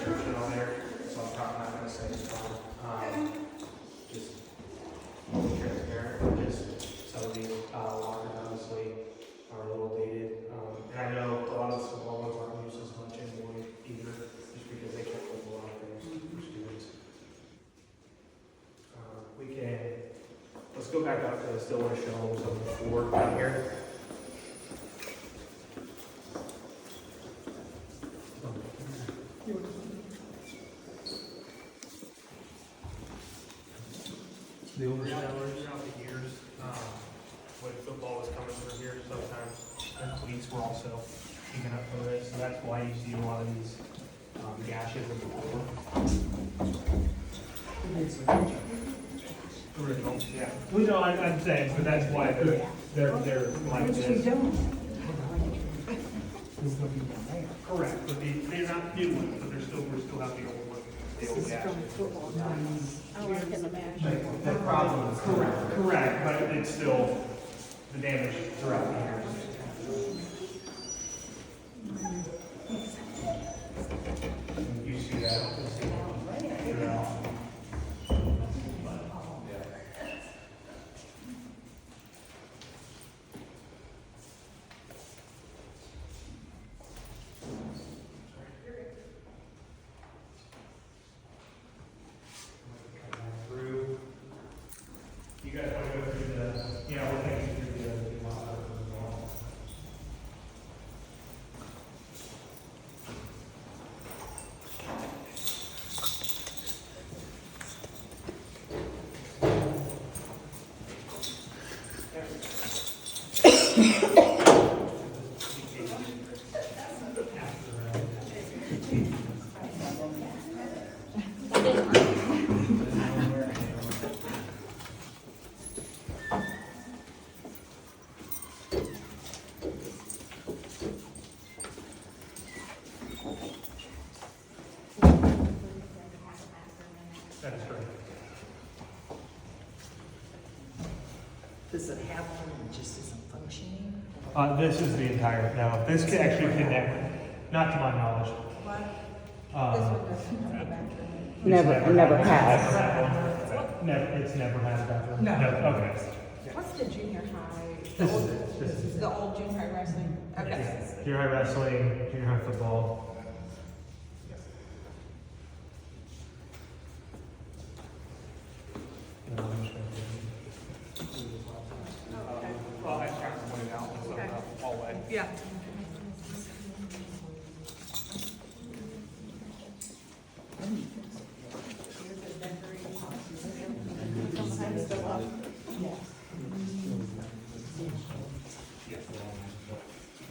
description on there, so I'm probably not gonna say it's fine. Just transparent, just some of these lockers obviously are a little dated. And I know a lot of the small ones aren't used as much anymore either, just because they can't with a lot of things for students. We can, let's go back up to, I still want to show them some before down here. The older showers throughout the years, when football was coming through here, sometimes the cleats were also picking up from this, so that's why you see a lot of these gashes in the floor. Original, yeah. Well, no, I'm saying, but that's why they're like this. Correct, but they're not new ones, but we still have the old ones, the old gashes. I can imagine. The problem is correct, but it's still the damage throughout the years. You see that throughout. You guys want to go through the, yeah, we'll take you through the lot as well. That is correct. Does it have one that just isn't functioning? This is the entire, no, this can actually connect, not to my knowledge. Never has. Never, it's never had a bathroom? No. Okay. What's the junior high? This is it, this is it. The old junior high wrestling? Okay. Junior high wrestling, junior high football. Well, I pointed out, it's Okay. hallway. Yeah.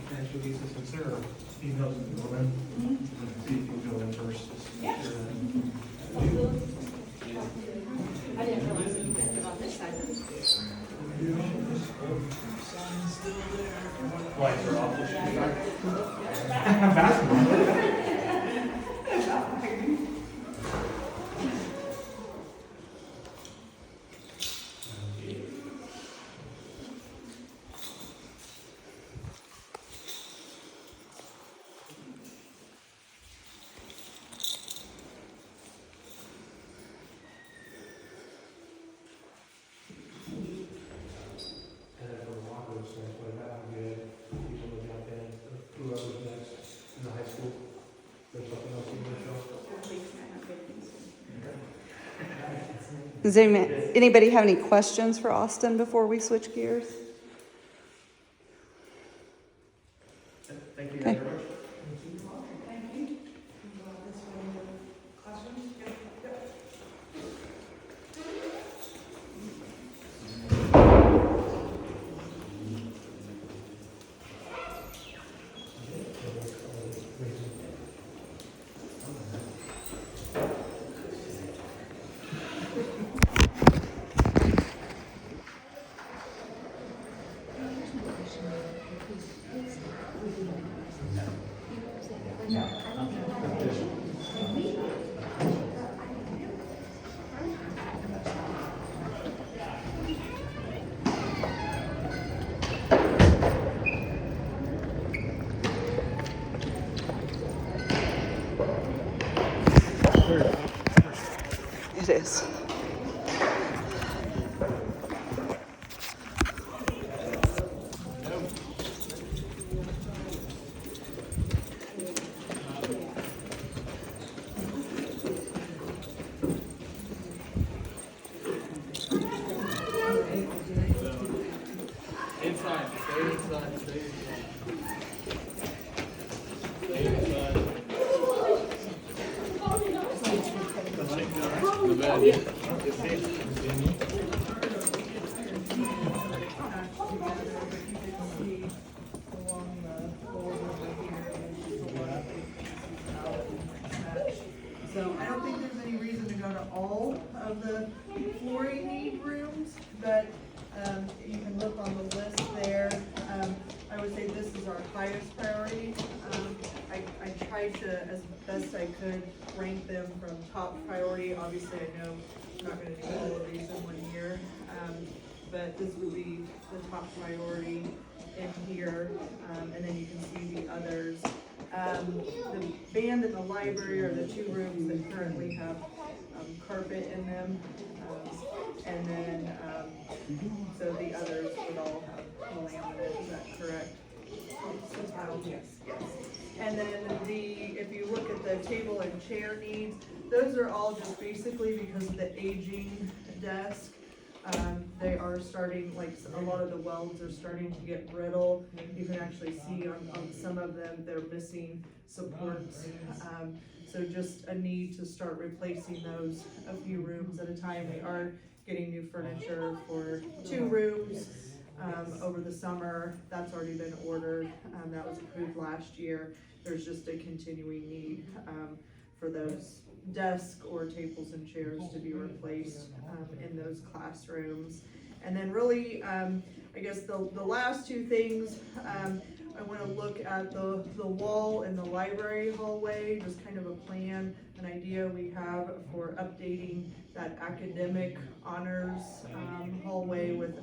Potential uses consider females and women. See if you go in first. I didn't realize that you could live on this side of the street. Lights are off. Basketball. And then for the lockers, that's what that would be, people to jump in, whoever's next in the high school. There's something else you want to show? Does anybody have any questions for Austin before we switch gears? Thank you Okay. guys very much. It is. Inside, stay inside, stay inside. So I don't think there's any reason to go to all of the flooring need rooms, but you can look on the list there. I would say this is our highest priority. I tried to, as best I could, rank them from top priority. Obviously, I know I'm not gonna do all of these in 1 year, but this would be the top priority in here, and then you can see the others. The band and the library are the 2 rooms that currently have carpet in them, and then, so the others would all have laminate, is that correct? Yes, yes. And then if you look at the table and chair needs, those are all just basically because of the aging desk. They are starting, like, a lot of the welds are starting to get brittle. You can actually see on some of them, they're missing supports. So just a need to start replacing those a few rooms at a time. We are getting new furniture for 2 rooms over the summer. That's already been ordered. That was approved last year. There's just a continuing need for those desk or tables and chairs to be replaced in those classrooms. And then really, I guess the last 2 things, I want to look at the wall in the library hallway, just kind of a plan, an idea we have for updating that academic honors hallway with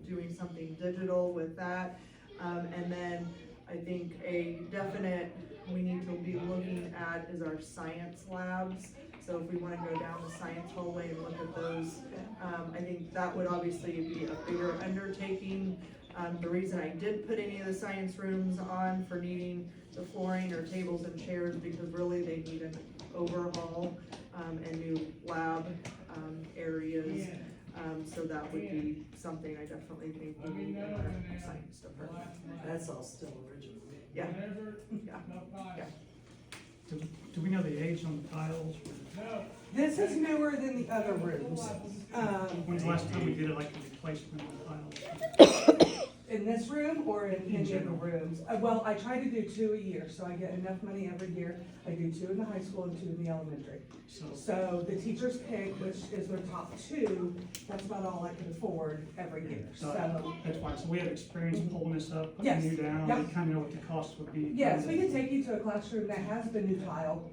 doing something digital with that. And then I think a definite we need to be looking at is our science labs. So if we want to go down the science hallway and look at those, I think that would obviously be a bigger undertaking. The reason I did put any of the science rooms on for needing the flooring or tables and chairs, because really they need an overhaul and new lab areas. So that would be something I definitely think we need in our science department. That's all still original. Yeah, yeah. Do we know the age on the tiles? This is newer than the other rooms. When's the last time we did like a replacement on tiles? In this room or in any of the rooms? Well, I try to do 2 a year, so I get enough money every year. I do 2 in the high school and 2 in the elementary. So the teachers pick which is their top 2. That's about all I can afford every year. So That's fine. So we have experience pulling this up, Yes. putting you down. Yep. We kind of know what the cost would be. yes, we can take you to a classroom that has the new tile.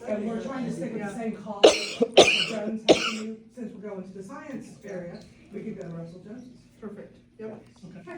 And we're trying to stick with the same cost. Jones has the new, since we're going to the science area, we could go to Russell Jones's. Perfect. Yep. Okay.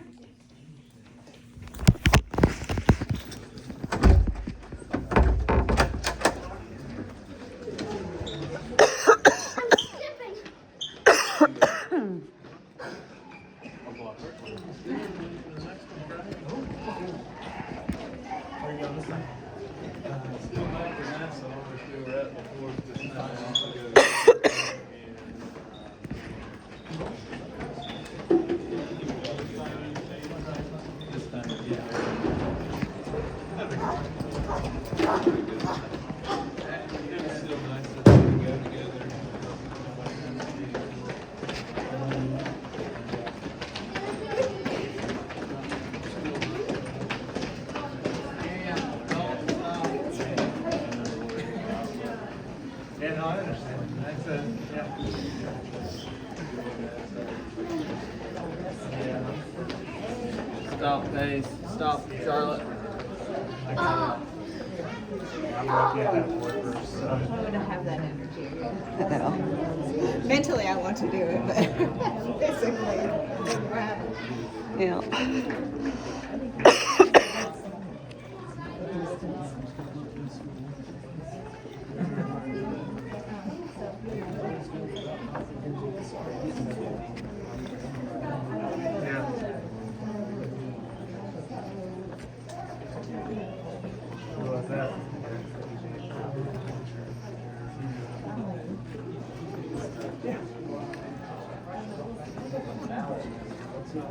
Yeah, no, I understand. That's it, yeah. Stop, Pace. Stop, Charlotte. I'm gonna get that workers, so. I don't have that energy. No. Mentally, I want to do it, but physically, I'm rather. Yeah. They're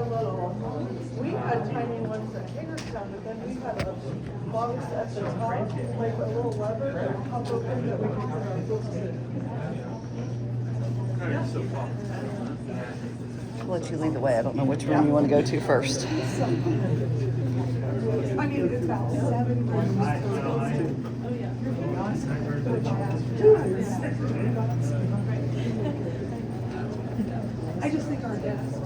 little. We had tiny ones at Hagerstown, but then we had a box at the top, like a little lever that would pop open that we could put our books in. I'll let you lead the way. I don't know which room you want to go to first. I mean, it's about 7 rooms. I just think our desks.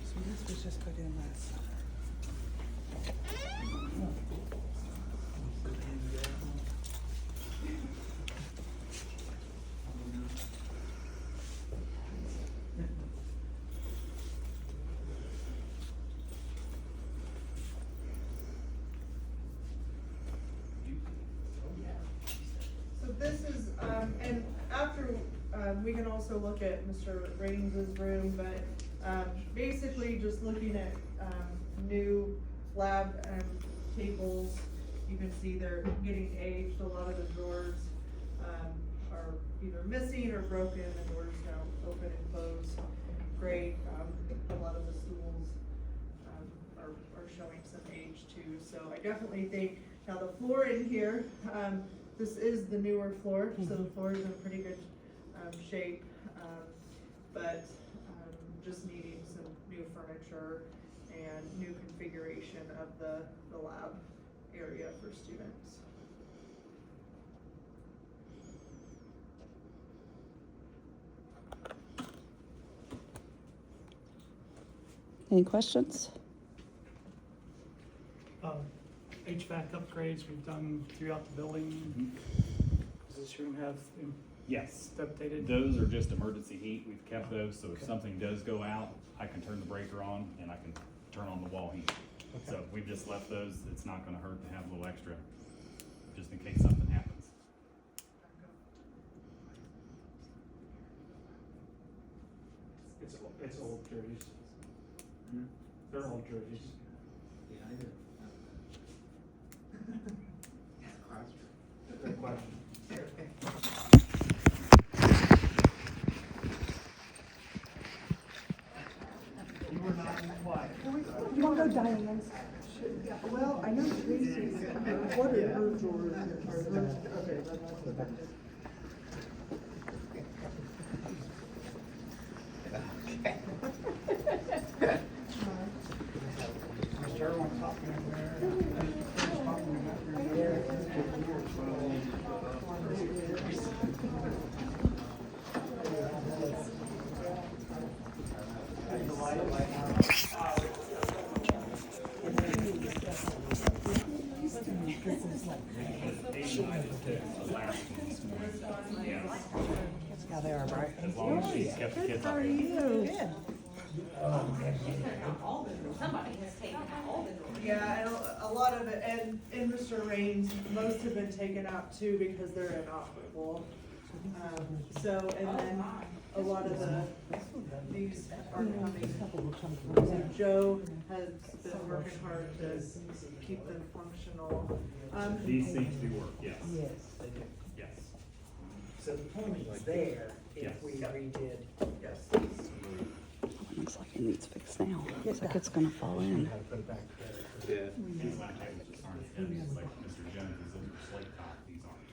So this was just put in last summer. So this is, and after, we can also look at Mr. Rains's room, but, basically just looking at, new lab, tables. You can see they're getting aged, a lot of the drawers, are either missing or broken, the doors don't open and close great. A lot of the stools, are showing some age too, so I definitely think, now the floor in here, this is the newer floor, so the floor is in pretty good shape, but just needing some new furniture and new configuration of the lab area for students. Any questions? HVAC upgrades we've done throughout the building. Does this room have Yes, updated? those are just emergency heat. We've kept those, so if something does go out, I can turn the breaker on and I can turn on the wall heat. So we've just left those. It's not gonna hurt to have a little extra, just in case something happens. It's old jerseys. They're old jerseys. Good question. You wanna go Diane's? Well, I know Tracy's, what are her drawers? Are those, okay, that's. Yeah, they are, right? As long as she's kept the kids How off. are you? Somebody has taken out all the doors. Yeah, and a lot of it, and in Mr. Raines, most have been taken out too because they're inoperable. So, and then a lot of these are coming. So Joe has been working hard to keep them functional. These seats do work, yes, Yes, they do. yes. So the plumbing was there Yes. if we redid. Yes. Looks like it needs fixed now. Looks like it's gonna fall in. These black tables just aren't as heavy as like Mr. Jones's, those are slate top, these aren't.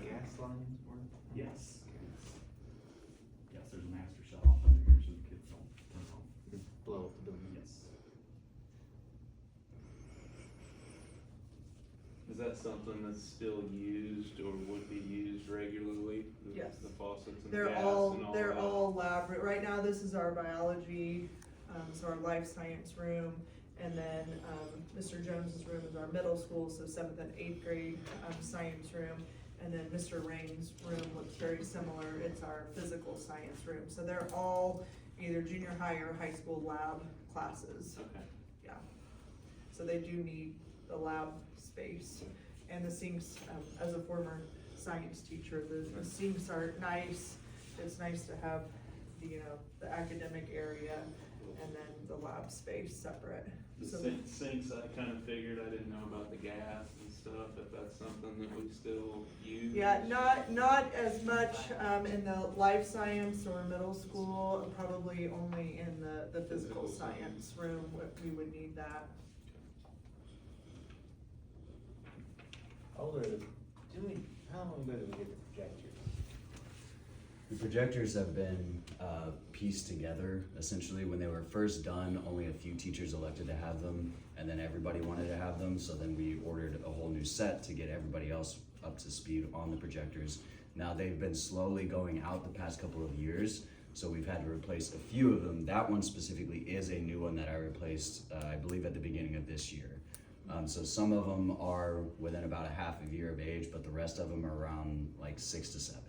Gas lines work? Yes. Yes, there's a master shut off under here so the kids don't turn on. Blow up the building. Yes. something that's still used or would be used regularly? Yes. The faucets and They're gas all, and all they're that? all lab, right now this is our biology, so our life science room. And then, Mr. Jones's room is our middle school, so 7th and 8th grade, science room. And then Mr. Rain's room looks very similar, it's our physical science room. So they're all either junior high or high school lab classes, Okay. yeah. So they do need the lab space. And the sinks, as a former science teacher, the sinks are nice. It's nice to have, the academic area and then the lab space separate. The So sinks, I kind of figured, I didn't know about the gas and stuff, if that's something that we still use. yeah, not as much, in the life science or middle school, probably only in the physical science room, we would need that. How long ago did we get the projectors? The projectors have been pieced together. Essentially, when they were first done, only a few teachers elected to have them, and then everybody wanted to have them, so then we ordered a whole new set to get everybody else up to speed on the projectors. Now they've been slowly going out the past couple of years, so we've had to replace a few of them. That one specifically is a new one that I replaced, I believe at the beginning of this year. So some of them are within about a half a year of age, but the rest of them are around like 6 to 7.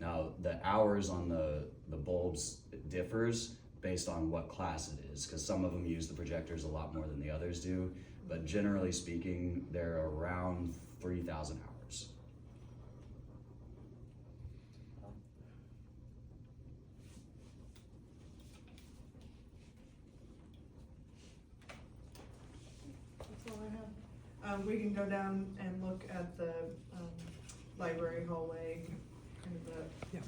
Now, the hours on the bulbs differs based on what class it is, because some of them use the projectors a lot more than the others do, but generally speaking, they're around 3,000 hours. That's all I have. We can go down and look at the, library hallway and the. Yeah.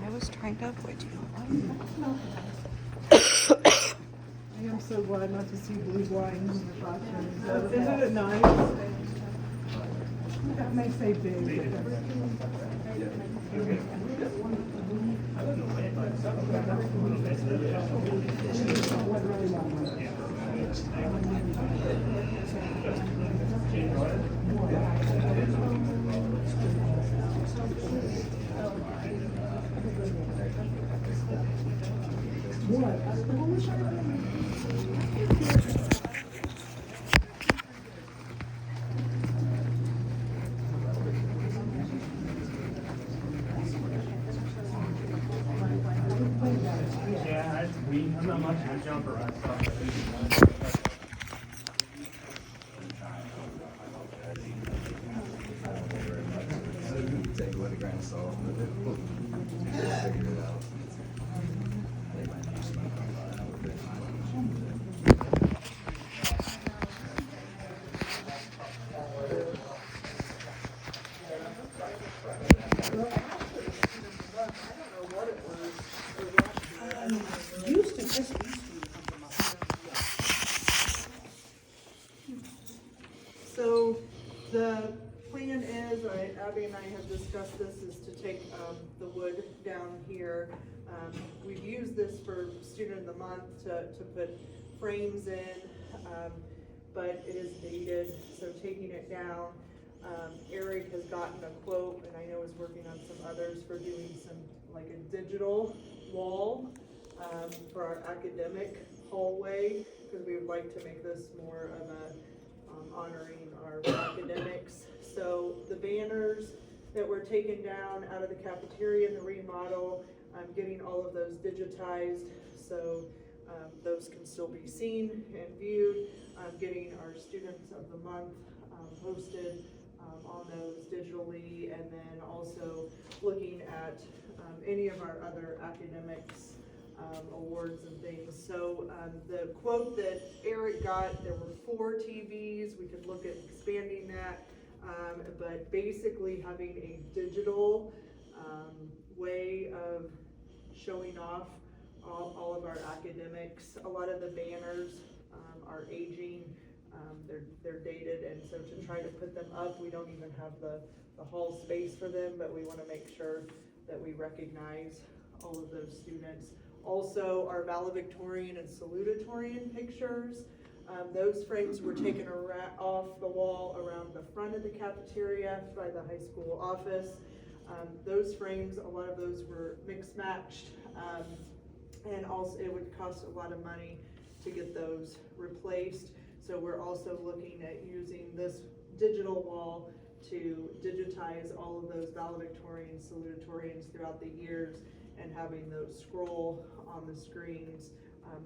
I was trying to avoid you. I am so glad not to see blue blinds in the classroom. Isn't it nice? That may say big. Yeah, I'm not much of a jumper, I thought. Take it with a grain of salt. Figure it out. So the plan is, Abby and I have discussed this, is to take the wood down here. We've used this for Student of the Month to put frames in, but it is dated, so taking it down. Eric has gotten a quote, and I know is working on some others for doing some, like a digital wall for our academic hallway, because we would like to make this more of a honoring our academics. So the banners that were taken down out of the cafeteria and the remodel, I'm getting all of those digitized, so those can still be seen and viewed. I'm getting our Students of the Month posted on those digitally, and then also looking at any of our other academics awards and things. So the quote that Eric got, there were 4 TVs. We could look at expanding that, but basically having a digital way of showing off all of our academics. A lot of the banners are aging. They're dated, and so to try to put them up, we don't even have the hall space for them, but we wanna make sure that we recognize all of those students. Also, our valedictorian and salutatorian pictures, those frames were taken off the wall around the front of the cafeteria by the high school office. Those frames, a lot of those were mixed matched, and also it would cost a lot of money to get those replaced. So we're also looking at using this digital wall to digitize all of those valedictorians, salutatorians throughout the years, and having those scroll on the screens.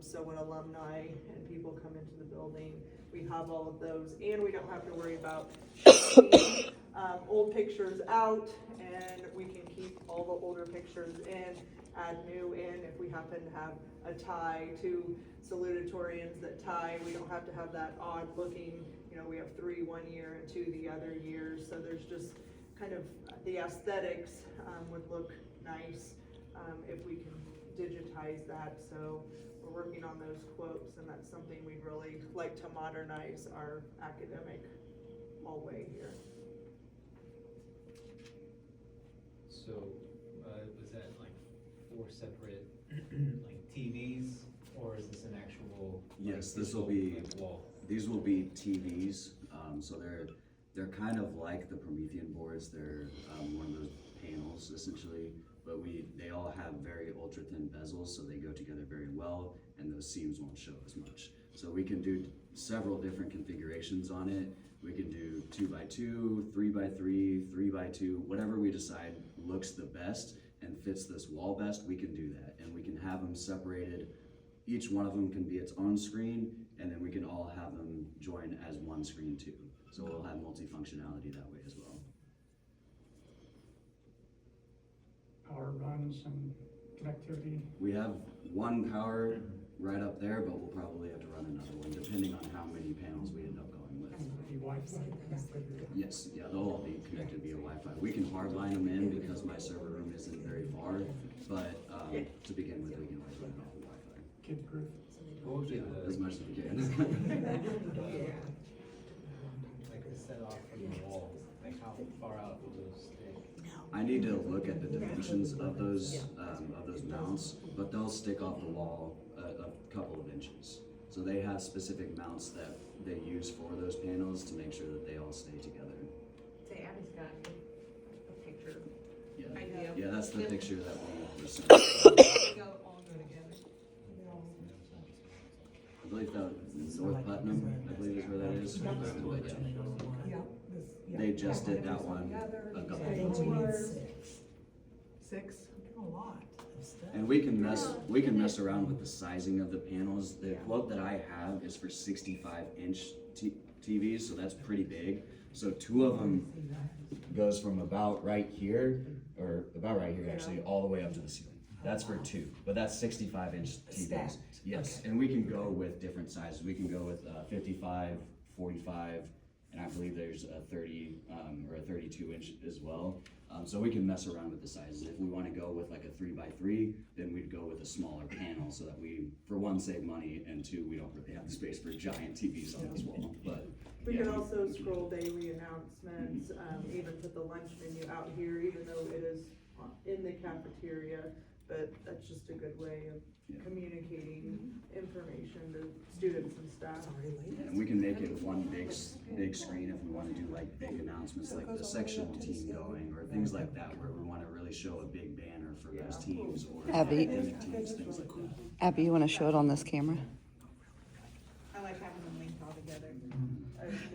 So when alumni and people come into the building, we have all of those, and we don't have to worry about shipping, old pictures out, and we can keep all the older pictures in, add new in. If we happen to have a tie, two salutatorians that tie, we don't have to have that odd looking, we have 3 one year and 2 the other year. So there's just kind of the aesthetics would look nice if we can digitize that. So we're working on those quotes, and that's something we'd really like to modernize our academic hallway here. So, was that like 4 separate, like TVs, or is this an actual? Yes, like, this will be, like, wall? these will be TVs, so they're kind of like the Promethean boards. They're one of those panels essentially, but they all have very ultra thin bezels, so they go together very well, and those seams won't show as much. So we can do several different configurations on it. We can do 2x2, 3x3, 3x2, whatever we decide looks the best and fits this wall best, we can do that. And we can have them separated. Each one of them can be its own screen, and then we can all have them join as one screen too. So we'll have multifunctionality that way as well. Power runs and connectivity. We have one power right up there, but we'll probably have to run another one depending on how many panels we end up going with. The Wi-Fi connectivity. Yes, yeah, they'll all be connected via Wi-Fi. We can hardline them in because my server room isn't very far, but to begin with, we can always run it off of Wi-Fi. Kid proof. What would be As the, much as we can. like the set off from the wall, like how far out will those stick? I need to look at the dimensions of those mounts, but they'll stick off the wall a couple of inches. So they have specific mounts that they use for those panels to make sure that they all stay together. Say, Abby's got a picture. Yeah, Idea. yeah, that's the picture that we were sent. Go all go together. I believe that North Putnam, I believe is where that is. But yeah. They just did that one a couple of months ago. 6. A lot of stuff. And we can mess around with the sizing of the panels. The quote that I have is for 65-inch TVs, so that's pretty big. So 2 of them goes from about right here, or about right here actually, all the way up to the ceiling. That's for 2, but that's 65-inch TVs. Stacked. Yes, and we can go with different sizes. We can go with 55, 45, and I believe there's a 30 or a 32-inch as well. So we can mess around with the sizes. If we want to go with like a 3x3, then we'd go with a smaller panel so that we, for 1, save money, and 2, we don't really have the space for giant TVs on this wall. But We yeah, can also scroll daily announcements, even put the lunch menu out here, even though it is in the cafeteria. But that's just a good way of communicating information to students and staff. and we can make it one big screen if we want to do like big announcements, like the sectional team going, or things like that, where we want to really show a big banner for those teams or Abby. academic teams, things like that. Abby, you want to show it on this camera? I like having them linked all together.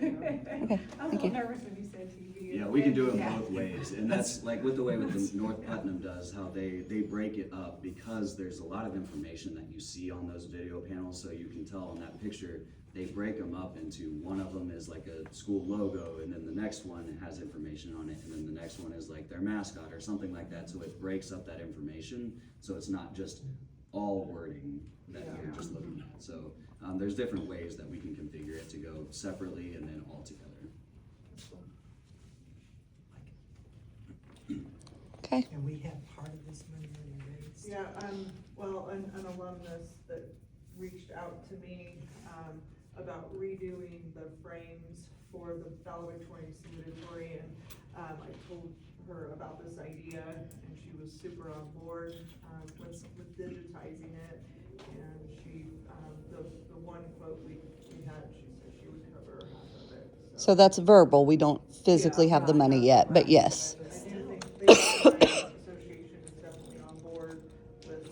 Okay, I was a thank little you. nervous when you said TV. Yeah, we can do it both ways, and that's like with the way with the North Putnam does, how they break it up, because there's a lot of information that you see on those video panels, so you can tell in that picture, they break them up into, one of them is like a school logo, and then the next one has information on it, and then the next one is like their mascot or something like that, so it breaks up that information, so it's not just all wording that you're just looking at. So there's different ways that we can configure it to go separately and then all together. Okay. And we have part of this money already raised. Yeah, well, an alumnus that reached out to me, about redoing the frames for the valedictorian salutatorian. I told her about this idea, and she was super on board, with digitizing it. And she, the one quote we had, she said she would cover half of it, So that's verbal. We don't physically have the money yet, but yes. I do think the association is definitely on board with,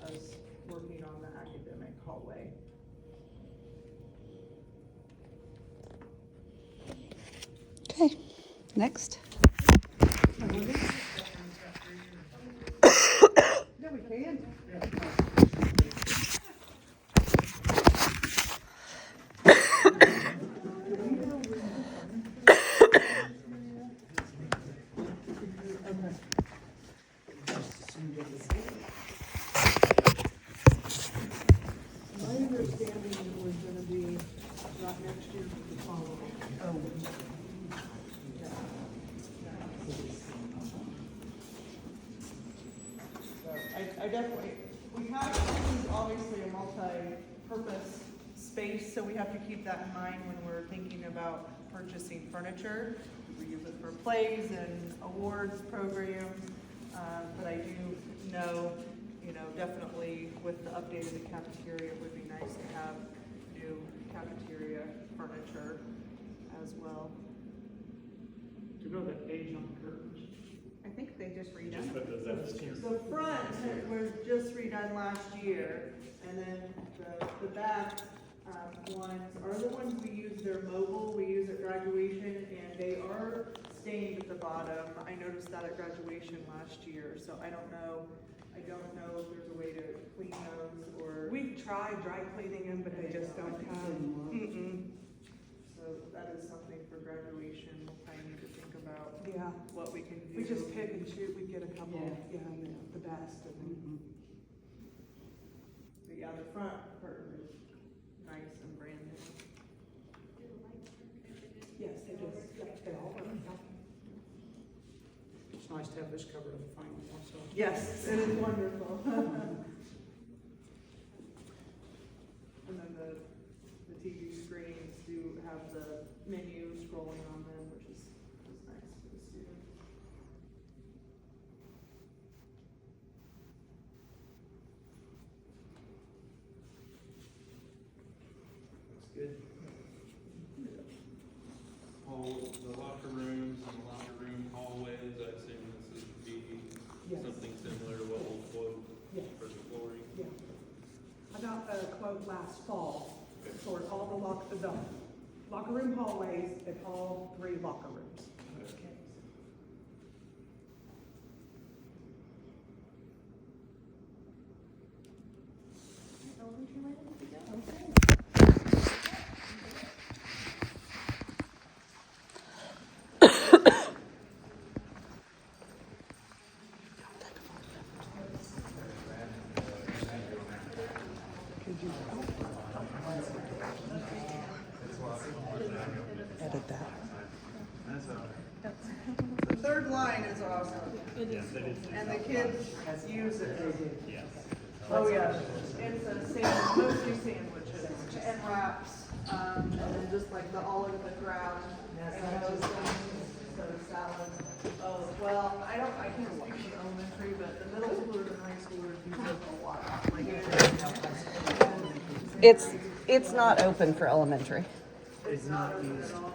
us working on the academic hallway. Okay, next. Yeah, we can. My understanding it was gonna be not next year, but the following. I definitely, we have, this is obviously a multi-purpose space, so we have to keep that in mind when we're thinking about purchasing furniture. We use it for plays and awards programs, but I do know, definitely with the update of the cafeteria, it would be nice to have new cafeteria furniture as well. To know the age on the curtains. I think they just redone Just it. put those up here. The front was just redone last year, and then the back, ones are the ones we use, they're mobile, we use at graduation, and they are stained at the bottom. I noticed that at graduation last year, so I don't know if there's a way to clean those, or. We've tried dry cleaning them, but they just don't come. So that is something for graduation, we'll probably need to think about Yeah, what we can do. we just pick and shoot, we get a couple, Yeah. the best, and But yeah, the front curtain is nice and brand new. yes, they all work. It's nice to have this covered up finally also. Yes, it is wonderful. And then the TV screens do have the menu scrolling on them, which is nice for the students. Looks good. All the locker rooms and the locker room hallways, I assume this would be Yes. something similar to what we'll quote Yes. for the flooring. Yeah. I got a quote last fall for all the locker room hallways at all 3 locker rooms. Edit that. The third line is awesome, Yes, it is. and the kids use it. Yes. Oh, yeah, it's a sandwich, mostly sandwiches and wraps, and then just like the all over the ground, and those things, so salad. Oh, well, I can't speak for elementary, but the middle schoolers and high schoolers use it a lot, like It's not open for elementary. it's not open at all.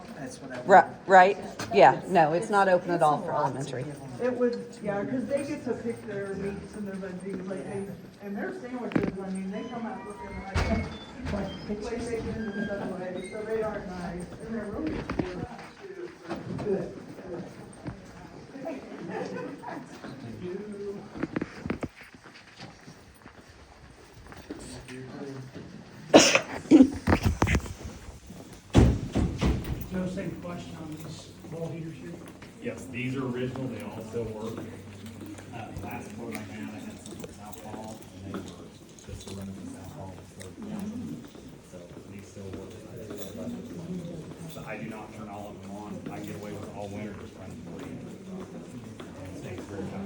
Right? Yeah, no, it's not open at all for elementary. It would, yeah, because they get to pick their meats and their veggies, like and their sandwiches, I mean, they come out looking like PlayStation and Subway, so they are nice, and they're really good. No, same question on these wall heaters here. Yes, these are original, they all still work. Last quote I had some from South Hall, and they were just to run them in South Hall, so these still work. So I do not turn all of them on, I get away with all winter just running 3. And it stays very high.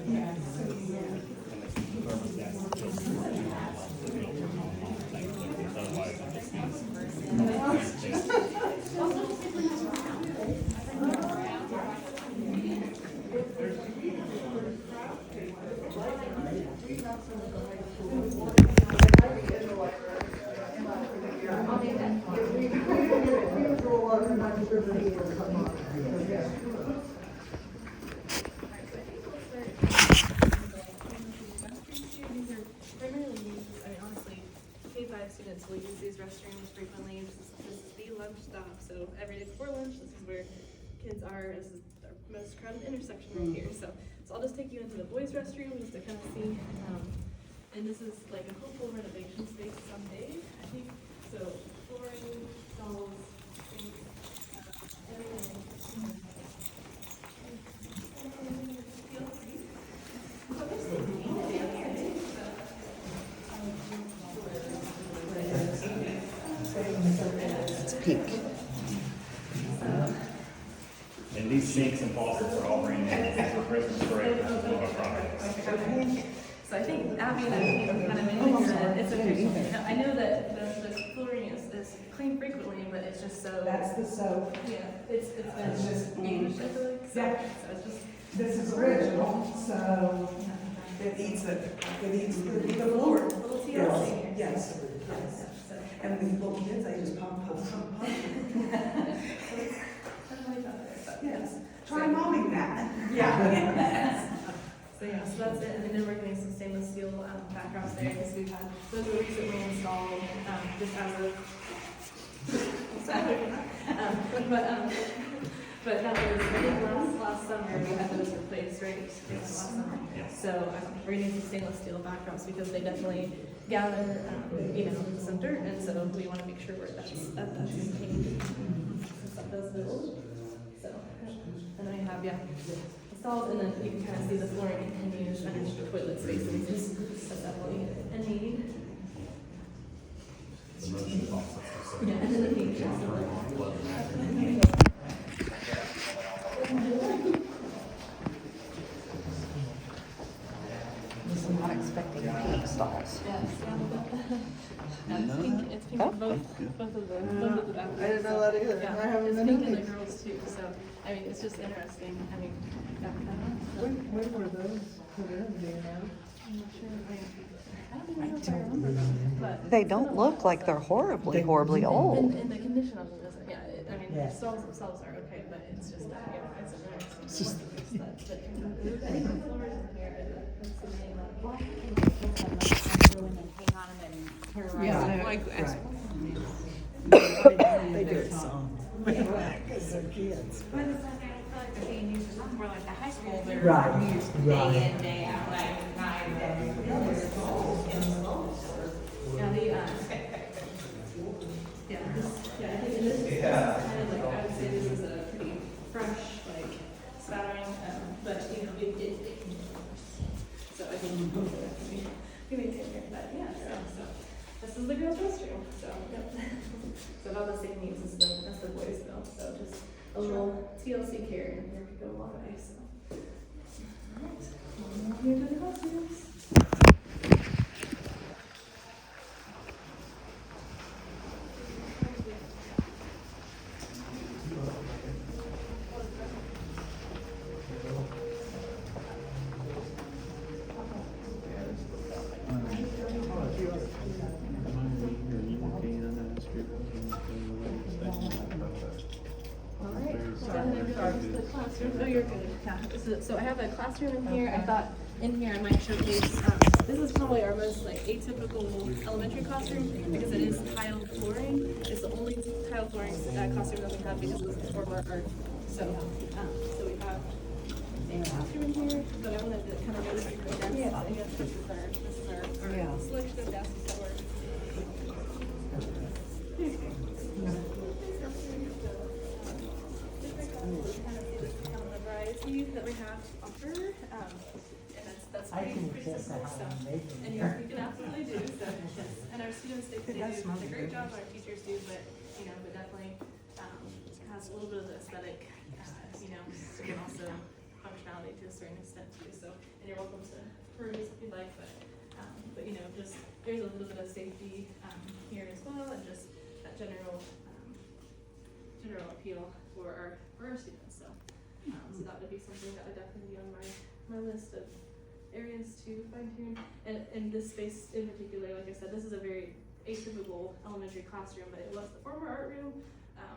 And the thermostat just otherwise Primarily used, I mean, honestly, K-5 students will use these restrooms frequently. This is the lunch stop, so every day before lunch, this is where kids are. This is our most crowded intersection right here. So I'll just take you into the boys' restroom just to kind of see. And this is like a hopeful renovation space someday, I think. So flooring, stalls, sinks, everything. It's pink. And these sinks and faucets are all brand new for Christmas break, which is one of our projects. So I think Abby and I kind of mentioned that it's okay. Now, I know that the flooring is cleaned frequently, but it's just so. That's the soap. Yeah, it's been just aged, I feel like. So, Yeah. so it's just. This is original, so it eats the floor. Little TLC. Yes, yes. Yes. So. And these little kids, they just pump. Yes, try momming that. Yeah. So yeah, so that's it, and then we're getting some stainless steel backdrops there, because we've had, those were recently installed, just as of. But that was, I think last summer, we had those replaced, right? Yeah, last summer. So we're getting some stainless steel backdrops, because they definitely gather, some dirt, and so we wanna make sure that's contained, since that does build. So, and then I have, stalls, and then you can kind of see the flooring continues underneath the toilet spaces, just assembly and need. The motion faucets. Yeah, and then the pink I'm not expecting pink stalls. Yes, it's pink, it's pink in both of the bathrooms. I didn't know that either. Yeah, I haven't it's been pink in in the these. girls too, so, I mean, it's just interesting, I mean, yeah. When were those put in, do you know? I'm not sure, I don't even know if I remember them, but. They don't look like they're horribly old. And the condition of them isn't, I mean, the stalls themselves are okay, but it's just that, it's interesting. It's just. I think the floors in here, that's the main one. Yeah, Like, they do it some. Because they're kids. But it's like, I feel like they're being used as more like the high school, they're Right, used right. day in, day out, like night and day. Yeah, I think this is kind of like, I would say this is a pretty fresh, like, spattering, but, it so I think we may take care of that, so this is the girls' restroom, so, yep. So about the same needs as the boys though, so just a little TLC care in here could go a long way, so. Alright, here to the bathrooms. Alright, so then I go to the classroom. Oh, you're good. Yeah. So I have a classroom in here. I thought in here I might showcase, this is probably our most like atypical elementary classroom because it is tiled flooring. It's the only tiled flooring classroom that we have because it was before our art. So we have a classroom in here, but I wanted to kind of go through the desks. Yeah. I guess this is our selection of desks that we're. That we have to offer, and that's I can pretty attest to simple how stuff. amazing. And you can absolutely do, so, yes. And our students, they do a great job, our teachers do, but definitely, has a little bit of the aesthetic, and also functionality to a certain extent too, so, and you're welcome to peruse if you'd like, but just, there's a little bit of safety, here as well, and just that general appeal for our students, so. So that would be something that would definitely be on my list of areas to fine tune. And this space in particular, like I said, this is a very atypical elementary classroom, but it was the former art room.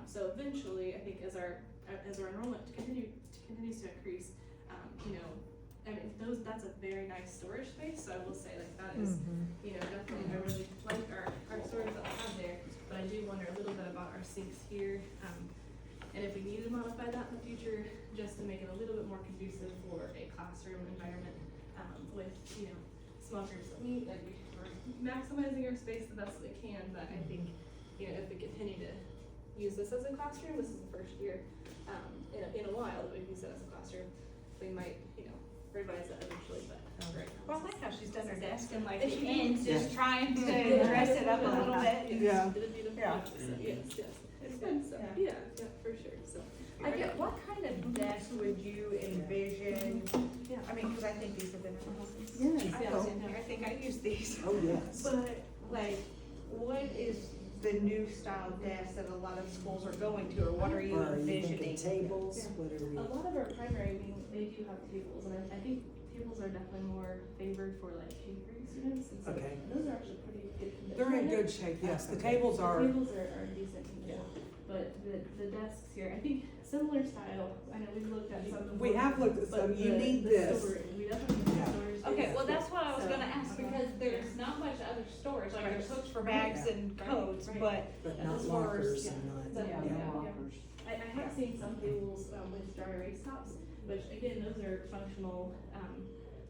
So eventually, I think as our enrollment continues to increase, you know, I mean, that's a very nice storage space. So I will say, like, that is, you know, definitely, I really like our storage that we have there. But I do wonder a little bit about our sinks here, and if we need to modify that in the future, just to make it a little bit more conducive for a classroom environment, with, you know, small groups that meet, like we're maximizing our space the best we can. But I think, you know, if we continue to use this as a classroom, this is the first year, in a while that we've used it as a classroom, we might, you know, revise that eventually, but right now. Well, I like how she's done her desk and like And the she ends, did. just trying to dress it up a little bit. Yeah. Did it beautifully. Yeah. So, yes, yes. It's And good, so, yeah. yeah, for sure, so. I get, what kind of desk would you envision? Yeah. I mean, cause I think these have been. Yes, I yes, don't- yeah. I think I use these. Oh, yes. But like, what is the new style desk that a lot of schools are going to, or what are you Or are you envisioning? thinking tables? Yeah. What are we? A lot of our primary, they do have tables, and I think tables are definitely more favored for like K-grade students, and so Okay. those are actually pretty good condition. They're in good shape, yes, the Okay. tables are. Tables are decent condition, but the desks here, I think similar style, I know we've looked at some. We have looked at some, you need this. We definitely need storage. Okay, well, that's what I was So- gonna ask, because there's not much other storage, like there's hooks for bags and coats, Right. but But Yeah, not as far as- lockers yeah. and not, So, yeah, yeah. lockers. I have seen some tables, with dry erase tops, which again, those are functional,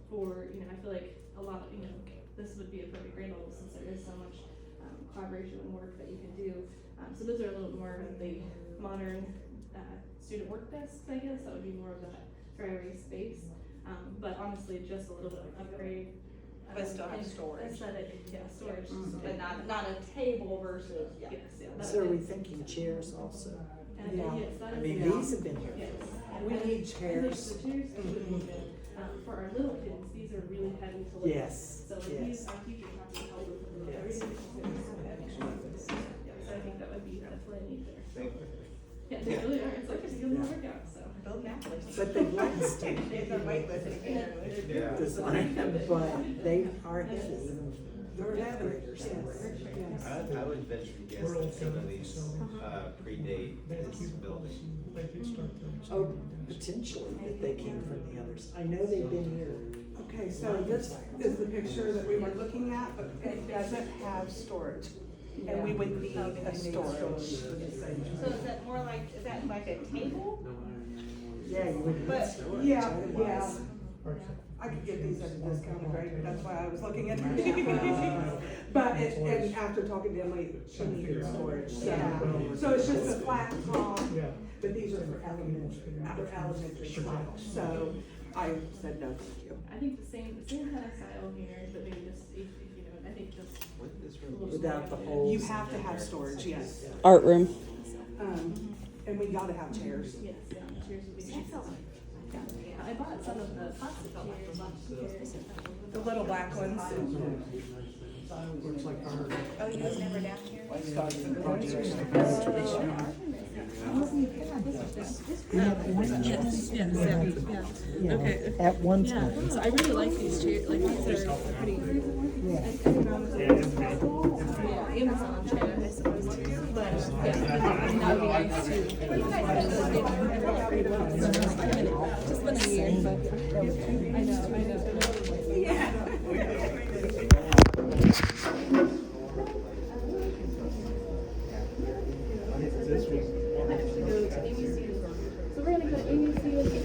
for, you know, I feel like a lot of, you know, this would be a perfect grade level since there is so much, collaboration and work that you can do. So those are a little more of the modern, student work desks, I guess, that would be more of that dry erase space. But honestly, just a little bit of upgrade. But still have and storage. Aesthetic, yeah, storage. but not a table versus, yeah. Yes, yeah. that So are we is- thinking chairs also? And Yeah. yes, that I is. mean, Yeah. these have been here. Yes. We And need I think chairs. the chairs are really good. For our little kids, these are really heavy to lift. Yes, So if yes. these, our teachers have to help with the Yes. everything. Yeah, so I think that would be definitely a need there. Yeah, they really are. It's like a good little workout, so. Build athletes. But they last They're weightlifting. design them, but they are heavy. They're heavy, Upgraders. yes. I would venture to guess that some of these predate this building. Oh, potentially, that they came from the others. I know they've been here. Okay, so this is the picture that we were looking at, but it doesn't have storage. And we would need a storage. So is that more like, is that like a table? Yeah, you would. But- Yeah, yeah. I could get these at a discounted rate, that's why I was looking at it. But it, and after talking to Emily, she needed storage, so it's just a flat top, but these are for elementary style, so I said no, thank you. I think the same kind of style here, but maybe just, if you know, I think just. What is a little Without the smaller. holes. You have to have storage, yes. Art room. And we gotta have chairs. Yes, yeah, chairs would be nice. I bought some of the plastic chairs last year. The little black ones. Oh, you was never down here? At one time. Yeah, so I really like these chairs, like these are pretty. Yeah, Amazon chair, I suppose too, but yeah, that would be nice too. Just been a year, but I know. Yeah. So we're gonna go to ABC with the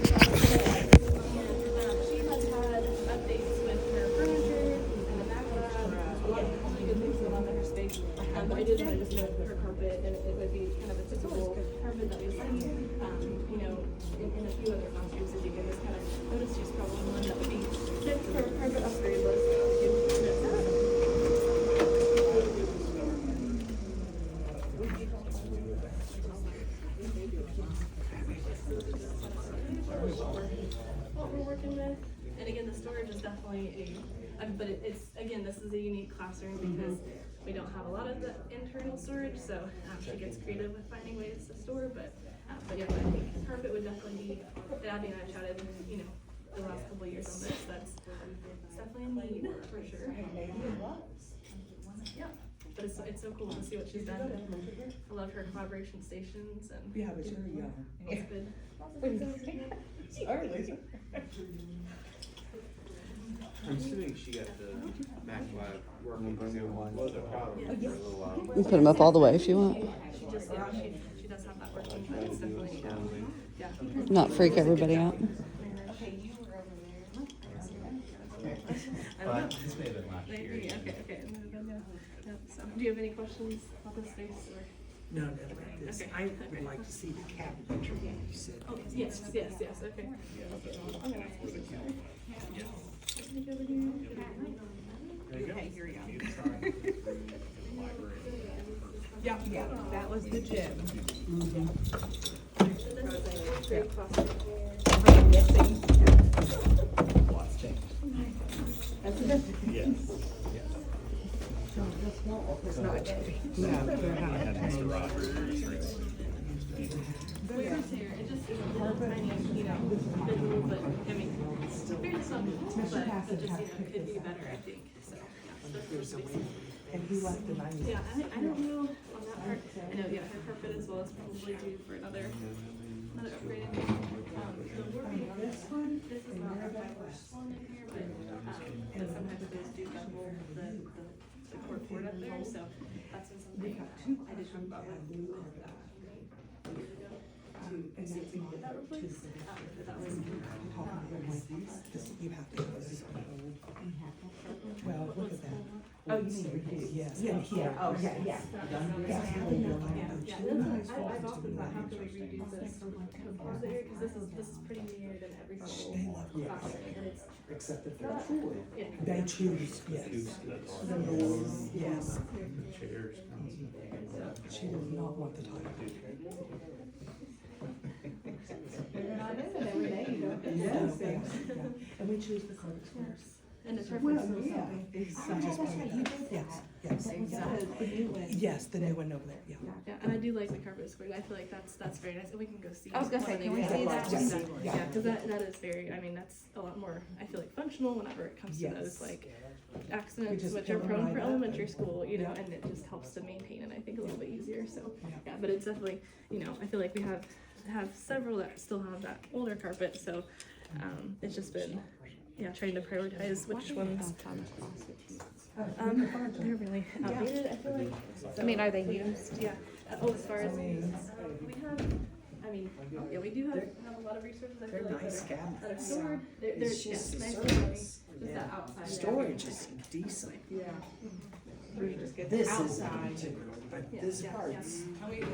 she has had updates with her furniture and the back lab, a lot of really good things going on in her space. But I did notice with her carpet, and it would be kind of a typical carpet that we see, you know, in a few other classrooms, as you can just kind of notice she's probably one that would be good for a carpet upgrade list. What we're working with, and again, the storage is definitely but it's, again, this is a unique classroom because we don't have a lot of the internal storage, so she gets creative with finding ways to store, but yeah, but I think carpet would definitely be, and Abby and I chatted, you know, the last couple of years on this, that's definitely a need, for sure. so cool to see what she's done. I love her collaboration stations and. Yeah, but you're young. It's good. I'm assuming she got the Mac Lab working because it was a problem for a little while. You can put them up all the way if you want. She just, yeah, she does have that working, but it's definitely, yeah. Not freak everybody out. Okay, you were over there. I don't know. This may have been last year. Maybe, okay. Yeah, so, do you have any questions about this space or? No, no, about this. Okay. I would like to see the cabinetry you said. Oh, yes, okay. Okay, I'm gonna ask you. Okay, here we go. Yeah, that was the gym. Yes. It's not. No, they're I not. had Mr. Rogers. Where's here, it just is a little tiny, you know, visual, but, I mean, very simple, but just, you know, could be better, I think, so, yeah. There's a way. And he left the 90s. Yeah, I don't know on that part, I know, yeah, her carpet as well is probably due for another upgrade. This is not our first one in here, but sometimes those do double the court up there, so that's been something I did talk about with And that's in the that replaced, but that was. You have to go this way. Well, look at that. Oh, you mean reduce? Yes, and here. Oh, yeah. Yeah, I've often thought, how can we redo this composite here, because this is pretty near than every They single love classroom, and it's. Except if they're poor. Yeah. They choose, yes. The noise, yes. Chairs. She does not want the title. Yes, yeah. And we choose the carpet squares. And it's Well, perfect. yeah. Yes, the new one over there, yeah. Yeah, and I do like the carpet square, I feel like that's very nice, and we can go see. I was gonna say, one can of we the see examples. that? Yeah, because that is very, I mean, that's a lot more, I feel like functional whenever it comes to Yes. those like We accidents, just which are fill them prone right for up. elementary school, you know, Yeah. and it just helps to maintain it, I think, a little bit easier, so. Yeah. Yeah, but it's definitely, you know, I feel like we have several that still have that older carpet, so, it's just been, yeah, trying to prioritize which ones. They're really outdated, I feel like. I mean, are they used? Yeah, as far as, we have, I mean, yeah, we do have a lot of resources, I feel They're like. nice that are cabinets. stored, they're, It's yeah, just the nice service. quality, just Yeah. that outside. Storage is decent. Yeah. We just get This the is outside. particular, but Yeah, this yeah, part's. And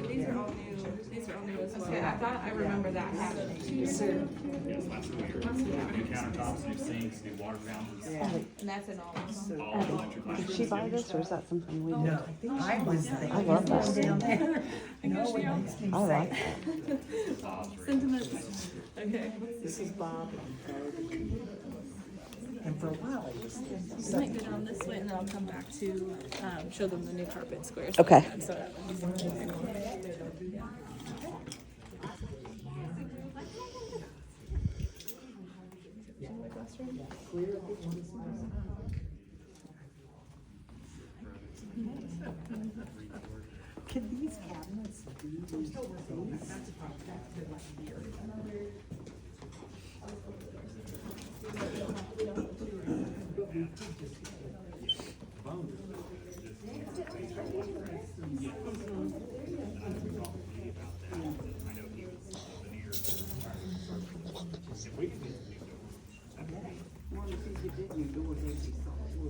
these are all new, these are all new as well. Okay, I thought I remember that happening. Yes, last year. New countertops, new sinks, new water fountains. Yeah. And that's in all of them. All electric. Did she buy this or is that something we? No, I was thinking. I love that. Down there. No, it makes me I like say. that. Sentiments, okay. This is Bob. And for a while, I was. We might go down this way and then I'll come back to, show them the new carpet squares. Okay. So. Can these cabinets be used for these?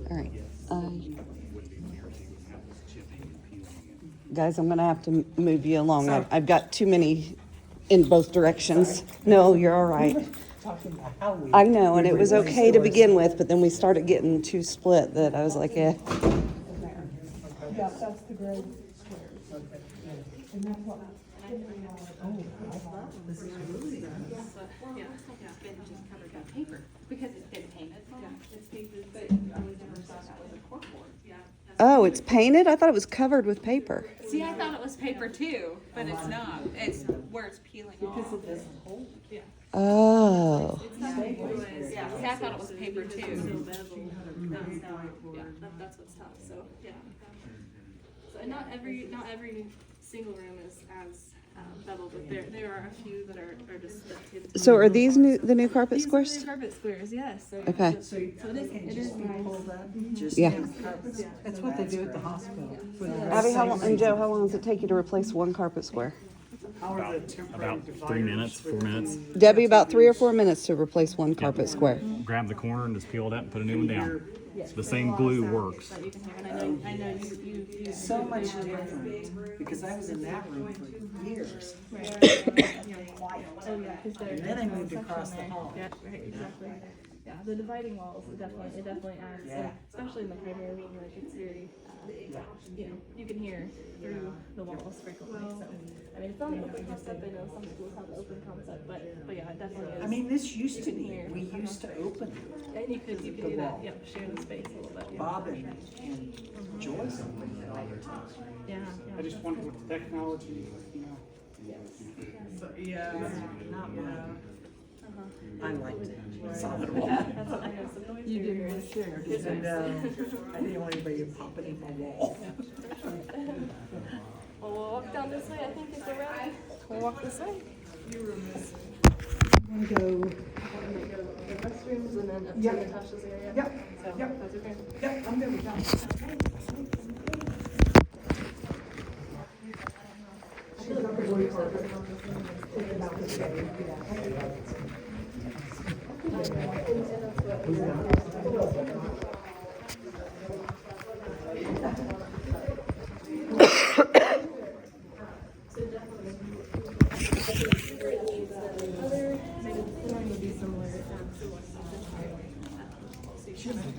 All right. Guys, I'm gonna have to move you along. I've got too many in both directions. No, you're all right. Talking about how we. I know, and it was we okay to restore begin with, but then we started getting too split that I was like, eh. Yeah, that's the grade squares. And that's what. This is really nice. Yeah, Been just covered by paper, because it's been painted. yeah, it's painted, but I was never thought that was a corkboard. Yeah. Oh, it's painted? I thought it was covered with paper. See, I thought it was paper too, but it's not. It's where it's peeling off. Yeah. Oh. It's not was, Yeah, see, I thought it was paper too. So bevel, yeah, that's what's tough, so, yeah. So not every single room is as beveled, but there are a few that are just dedicated to So are these the new carpet These are squares? the new carpet squares, yes. So, Okay. So it is nice. Just Yeah. these carpets. That's what they do at the hospital. Abby, how long, and Joe, how long does it take you to replace one carpet square? How are the temporary About 3 dividers minutes, 4 minutes. Debbie, about 3 or 4 minutes to replace one carpet square. Grab the corner and just peel it up and put a new one down. The same glue works. That you can hear, and I know you So much different, because I was in that room for years. Oh, yeah, because And then I moved across the hall. Yeah, right, exactly. Yeah, the dividing walls, it definitely adds, Yeah. especially in the primary room, like it's very, you know, you can hear through the walls frequently, so. I mean, it's not an open concept, I know some schools have an open concept, but yeah, it definitely is. I mean, this used to be, we used to open it. And you could do that, yep, share the space a little bit, yeah. Bob and Joyce opened it all the time. Yeah, I yeah. just wonder with the technology, you know. So, yeah, not mine. I liked it. Solid Yeah, wall. that's what I know, some noise. You barrier didn't is- want to share, is and, nice. I didn't want anybody popping in my wall. Well, we'll walk down this way, I think, if we're ready. We'll walk this way. I'm gonna go, The restrooms and then up to Yep. Natasha's area. Yep. So, Yep. that's okay. yep, I'm good with that. About the same,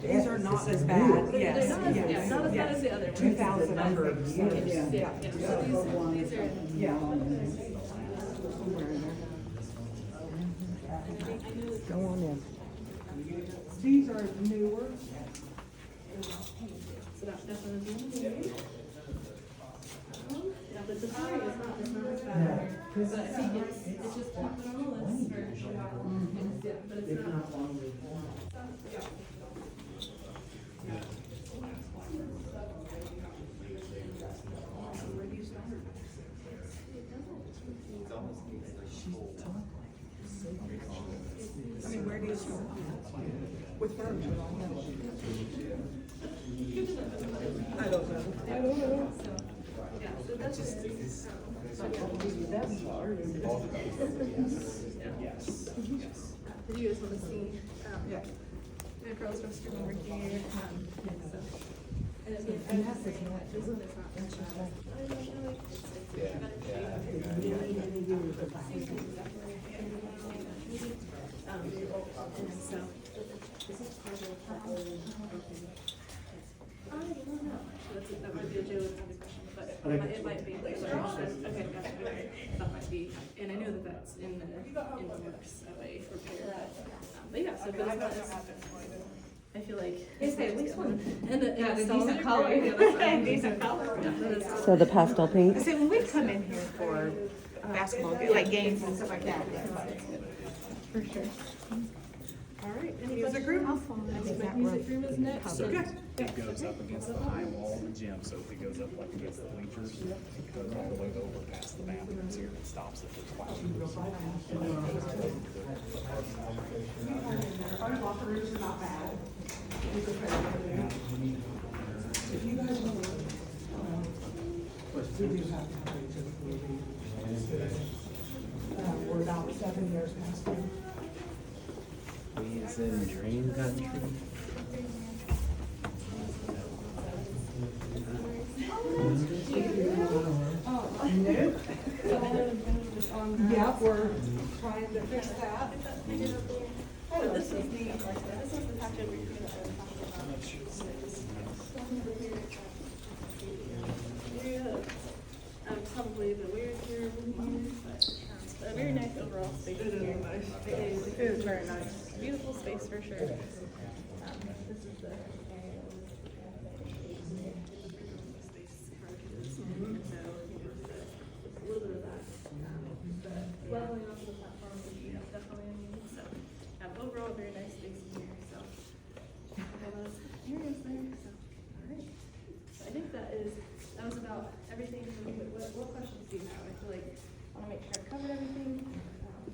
These are not as bad, yes, Not as bad as the other ones. 2,000 number of years. Yeah, yeah. So these are. Yeah. Go on in. These are newer. So that definitely is. Yeah, but the theory is not as bad. But it's just keep it on the list for a while. Yeah, but it's not. I mean, where do you start? With her? I don't know. Yeah, so that's just. Did you guys want to see, Yeah. the girls' restroom over here, so. And again, I have to say, this one is not much better. I feel like it's better and so, this is part of I don't know. That might be a Joe and Abby's question, but it might be. Okay, gotcha, okay. That might be, and I know that that's in the works of a repair, but yeah, so those ones, I feel like. It's at least one. And the decent color. Decent color. So the pastel pink? So when we come in here for basketball, like games and stuff like that. For sure. All right. Any Music questions? room? Music room is next. So it goes up against the high wall of the gym, so if it goes up like against the bleachers, it goes all the way over past the bathrooms here, it stops at the classrooms. Our locker rooms are not bad. If you guys want to, we do have to. We're about 7 years past due. We is in dream country. Yeah, we're trying to fix that. So this is the patch over here that I was talking about. Probably the weird here, but a very nice overall space here. It is very nice. Beautiful space for sure. This is the space for so a little bit of that. Leveling off the platform would be definitely a need. So overall a very nice space in here. So all those areas there. So all right. So I think that was about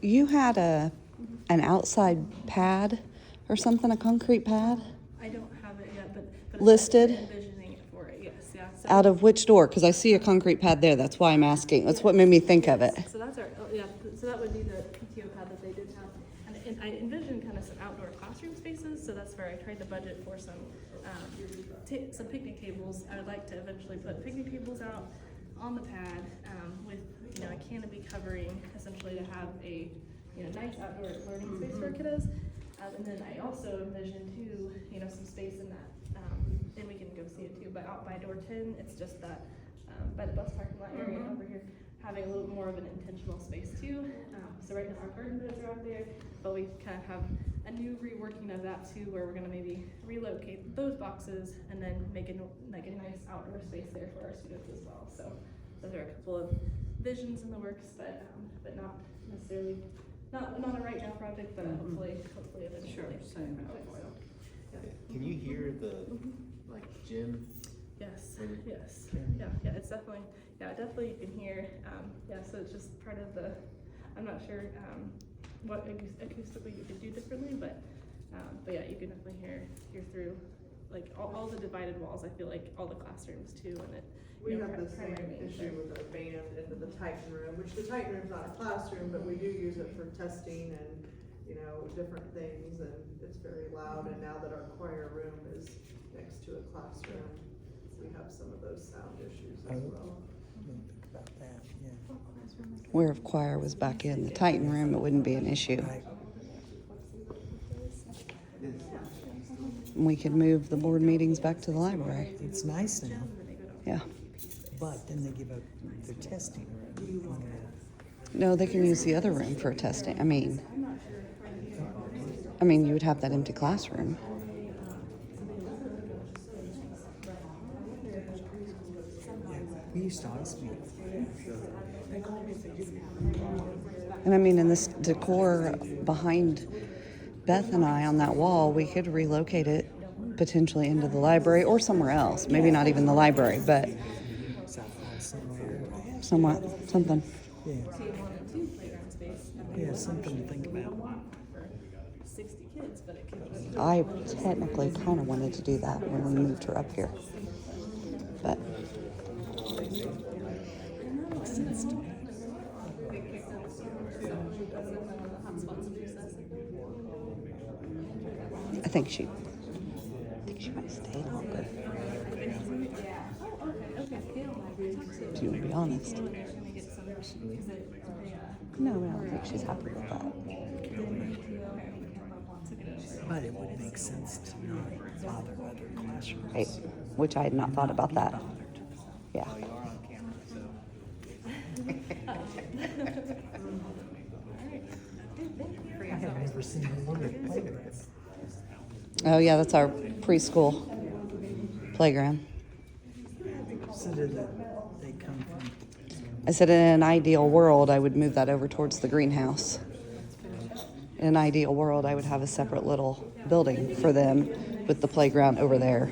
you had an outside pad or something, a concrete pad I don't have it yet, but I'm listed? envisioning it for it, yes, yeah. So- Out of which door? Because I see a concrete pad there. That's why I'm asking. That's what made me think of it. So that's our, yeah, so that would be the PTO pad that they did have. And I envisioned kind of some outdoor classroom spaces, so that's where I tried to budget for some picnic tables. I would like to eventually put picnic tables out on the pad, with, you know, a canopy covering, essentially to have a, you know, nice outdoor learning space for kiddos. And then I also envisioned too, you know, some space in that, and we can go see it too, but out by door 10, it's just that, by the bus parking lot area over here, having a little more of an intentional space too. So right now our garden beds are out there, but we kind of have a new reworking of that too, where we're gonna maybe relocate those boxes and then make it like a nice outdoor space there for our students as well. So those are a couple of visions in the works, but not necessarily, not a right now project, but hopefully eventually. Sure. So, yeah. Can you hear the, like, gym? Yes, Maybe. yes, yeah, it's definitely, definitely you can hear, so it's just part of the, I'm not sure, what acoustically you could do differently, but yeah, you can definitely hear through, like, all the divided walls, I feel like, all the classrooms too, and it. We you know, have the same primary main issue thing. with our band into the Titan room, which the Titan room's not a classroom, but we do use it for testing and, you know, different things, and it's very loud, and now that our choir room is next to a classroom, we have some of those sound issues as well. About that, yeah. Where if choir was back in the Titan room, it wouldn't be an issue. Right. We could move the board meetings back to the library. It's nice now, Yeah. but then they give up their testing room. No, they can use the other room for testing. I mean, you would have that empty classroom. Yeah, we used to always meet. They called me if they didn't. And I mean, in this decor behind Beth and I on that wall, we could relocate it potentially into the library or somewhere else. Maybe not even the library, but Somewhere. something. Yeah, Table and 2 playground space. yeah, something to think about. For 60 kids, but it could. I technically kind of wanted to do that when we moved her up here. But I think she might stay longer, to be honest. No, I don't think she's happy with that. But it would make sense to not bother other classrooms. Right, which I had not thought about that. Yeah. Oh, you are on camera, so. I have never seen a little playground. Oh, yeah, that's our preschool playground. So did they come from? I said in an ideal world, I would move that over towards the greenhouse. In an ideal world, I would have a separate little building for them with the playground over there.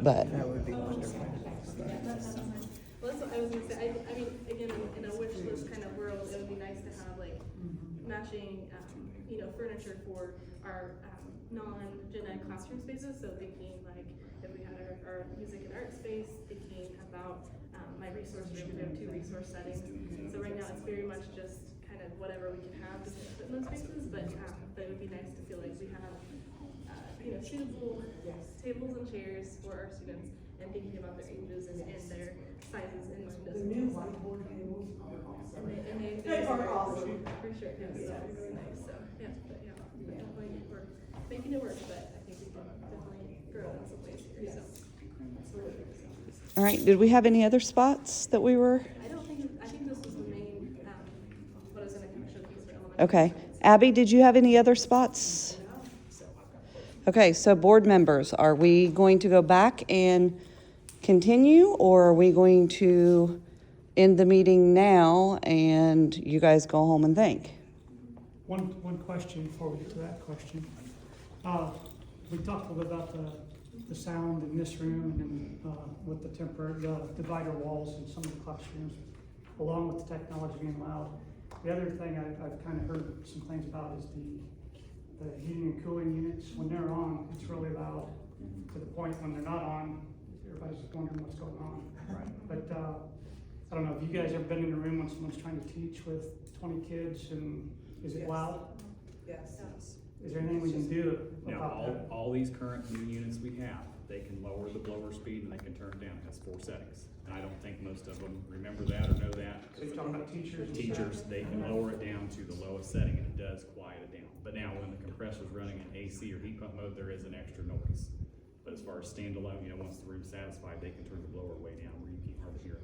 But That would be wonderful. Well, that's what I was gonna say. I mean, again, in a wish list kind of world, it would be nice to have like matching, furniture for our non-gen ed classroom spaces. So thinking like if we had our music and art space, thinking about my resource room. We have 2 resource settings. So right now it's very much just kind of whatever we can have to put in those spaces. But it would be nice to feel like we have suitable tables and chairs for our students, and thinking about their ages and their sizes and The new whiteboard tables are awesome. and They are awesome. for sure, yeah, really nice. So definitely we're making it work, but I think we can definitely grow in some ways here. So all right, did we have any other spots that we were? I think this was the main what I was going to kind of showcase for elementary. Okay. Abby, did you have any other spots? Okay, so board members, are we going to go back and continue, or are we going to end the meeting now and you guys go home and think? One question before we get to that question. We talked a little bit about the sound in this room and with the divider walls in some of the classrooms, along with the technology being loud. The other thing I've kind of heard some things about is the heating and cooling units. When they're on, it's really loud, to the point when they're not on, everybody's wondering what's going on. But, I don't know, have you guys ever been in a room when someone's trying to teach with 20 kids, and is it Yes. loud? Yes. Is there anything we can do Now, about that? all these current new units we have, they can lower the blower speed and they can turn it down. It has 4 settings. And I don't think most of them remember that or know that. So you're talking about teachers and stuff? Teachers, they can lower it down to the lowest setting and it does quiet it down. But now when the compressor's running in AC or heat pump mode, there is an extra noise. But as far as standalone, once the room's satisfied, they can turn the blower way down where you can't hardly hear it.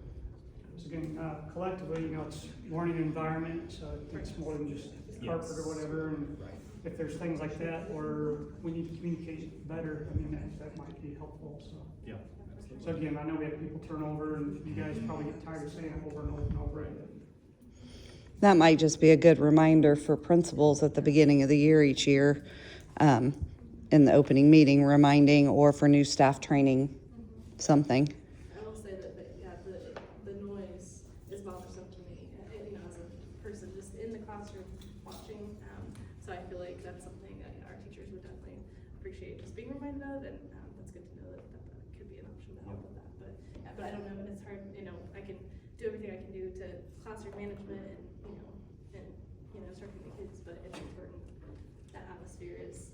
So again, collectively, it's learning environment, so it's more than just carpet or whatever, and if there's things like that, or we need to communicate better, that might be helpful, so. Yeah. So again, I know we have people turn over, and you guys probably get tired of saying it over and over and over again. That might just be a good reminder for principals at the beginning of the year each year, in the opening meeting, reminding, or for new staff training, something. I will say that, the noise is bothersome to me, as a person just in the classroom watching. So I feel like that's something that our teachers would definitely appreciate just being reminded of, and that's good to know that could be an option to help with that. But I don't know, and it's hard, I can do everything I can do to classroom management and instructing the kids, but it's important that atmosphere is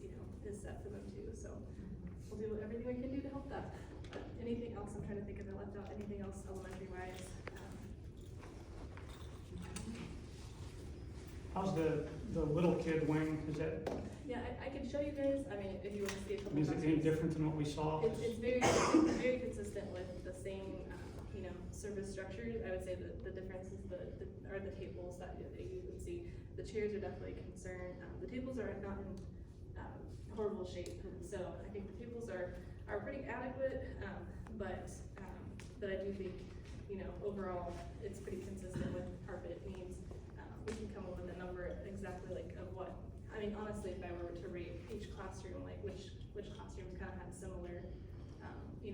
set for them too. So we'll do everything we can do to help that. But anything else, I'm trying to think if I left out anything else elementary wise. How's the little kid wing, is that, Yeah, I can show you guys, if you want to see a couple is it any different than what we saw? It's very consistent with the same, service structures. I would say that the difference is are the tables that you would see. The chairs are definitely a concern. The tables are not in horrible shape, so I think the tables are pretty adequate, but I do think, overall, it's pretty consistent with carpet needs. We can come up with a number exactly of what, honestly, if I were to rate each classroom, which classrooms kind of had similar,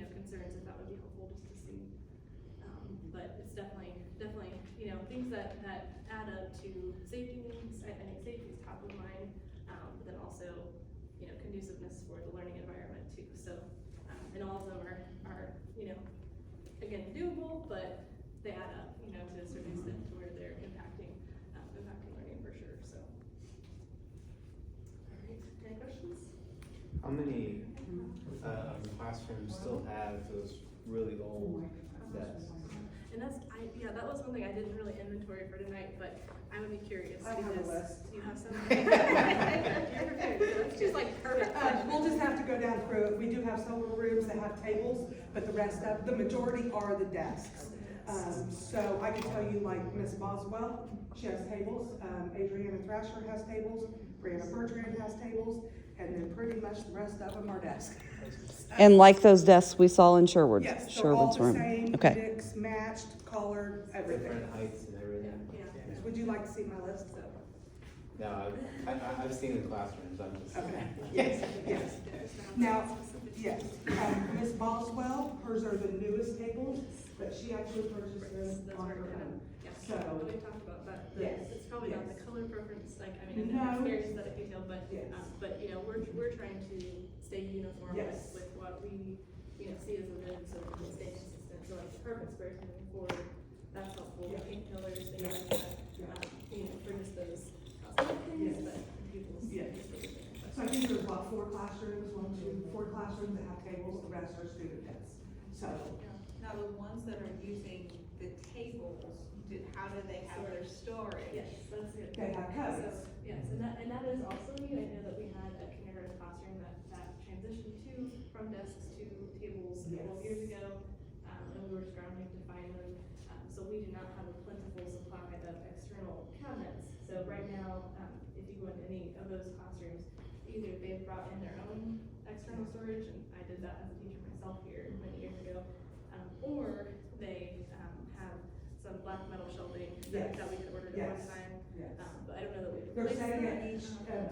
concerns, if that would be helpful just to see. But it's definitely, things that add up to safety needs. I think safety is top of mind, but then also, conduciveness for the learning environment too. So, and all of them are, again, doable, but they add up, to a certain extent to where they're impacting learning for sure. So, all right, any questions? How many classrooms still have those really old desks? And that was one thing I didn't really inventory for tonight, but I would be curious. I have a because list. You have some? You're prepared. It's just perfect. We'll just have to go down through it. We do have several rooms that have tables, but the majority are the desks. So I can tell you, Miss Boswell, she has tables. Adriana Thrasher has tables. Brianna Bertrand has tables, and then pretty much the rest of them are desks. And like those desks we saw in Sherwood's Yes, they're all the room. same, Okay. mixed, matched, colored, everything. Different heights and everything? Yeah. Would you like to see my list? No, I've seen the classrooms, I'm just. Okay, yes, yes. Now, yes, Ms. Boswell, hers are the newest tables, but she actually purchased them on her own. So, We talked about that. Yes, It's probably not the yes. color preference, No. very aesthetic detail, but, Yes. we're trying to stay uniform Yes. with what we, see as a good, so we can stay consistent. So the carpet squares moving forward, that's helpful. Yeah. Paint colors, things like that, for just those Yes. things, but people's. Yes. So I think there's about 4 classrooms, 4 classrooms that have tables, the rest are student desks. So, Now, the ones that are using the tables, how do they have their storage? Yes, that's good. they have codes. So, yes, and that is also neat. I know that we had a kindergarten classroom that transitioned from desks to tables a couple of years ago, and we were scrambling to find them. So we do not have a plentiful supply of external cabinets. So right now, if you go into any of those classrooms, either they've brought in their own external storage, and I did that as a teacher myself here many years ago, or they have some black metal shelving that we could order at one time. Yes. But I don't know that we've They're replaced setting that. at each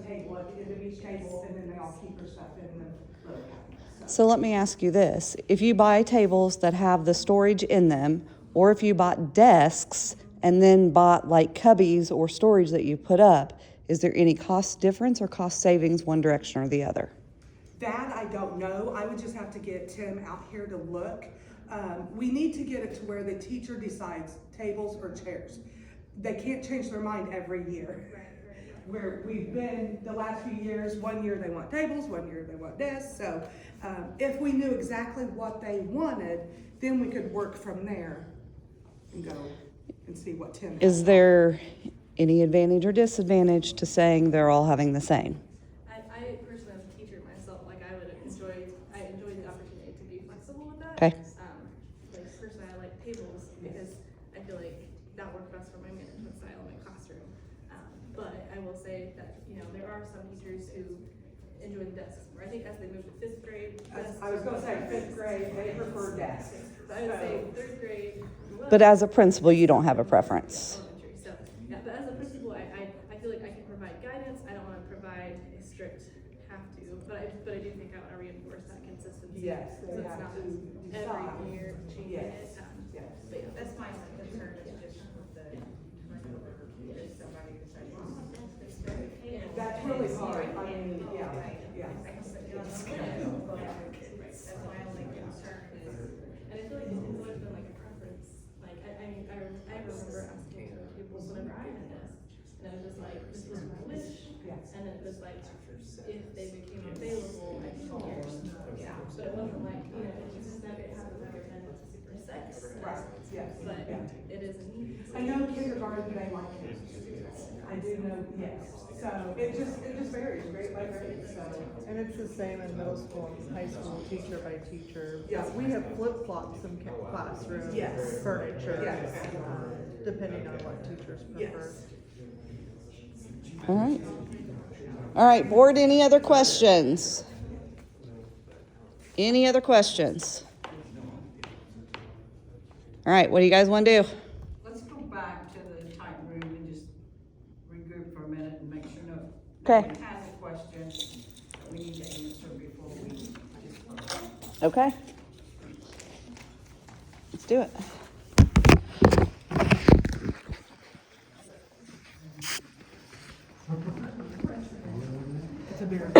table, at the end of each table, and then they all keep their stuff in the little cabinets. So let me ask you this. If you buy tables that have the storage in them, or if you bought desks and then bought like cubbies or storage that you put up, is there any cost difference or cost savings one direction or the other? That I don't know. I would just have to get Tim out here to look. We need to get it to where the teacher decides tables or chairs. They can't change their mind every year. Where we've been the last few years, 1 year they want tables, 1 year they want desks. So if we knew exactly what they wanted, then we could work from there and go and see what Tim. Is there any advantage or disadvantage to saying they're all having the same? I personally, as a teacher myself, like I enjoy the opportunity to be flexible with that. Okay. Like personally, I like tables because I feel like that works best for my management style in my classroom. But I will say that, you know, there are some teachers who enjoy the desks more. I think as they move to 5th grade. I was gonna say 5th grade, they prefer desks. But I would say 3rd grade. But as a principal, you don't have a preference. Elementary. So, yeah, but as a principal, I feel like I can provide guidance. I don't want to provide a strict have to, but I do think I want to reinforce that consistency. Yes, So they it's have not to every decide. year changing Yes. it. Yes. But yeah, That's my concern, is just with the, if somebody decides, well, this is That's really hard. I mean, yeah. That's my only concern is. and I feel like it's always been like a preference. Like I mean, I remember asking other people whenever I had this, and it was just like, this was my wish, and then it was like, if they became available, I could get. Yeah, but it wasn't like, you know, it just never happened every time it's a super sex. Right, yes. But it is a need. I know kindergarten, they like it. I do know, yes. So it just varies, grade by grade, so. And it's the same in middle school and high school, teacher by teacher. Yeah. We have flip-flops in classroom Yes. furniture. Yes. Depending on what teachers prefer. Yes. All right. All right, board, any other questions? Any other questions? All right, what do you guys want to do? Let's go back to the type room and just regroup for a minute and make sure Okay. nobody has a question that we need to answer before we just. Okay. Let's do it. It's a beer.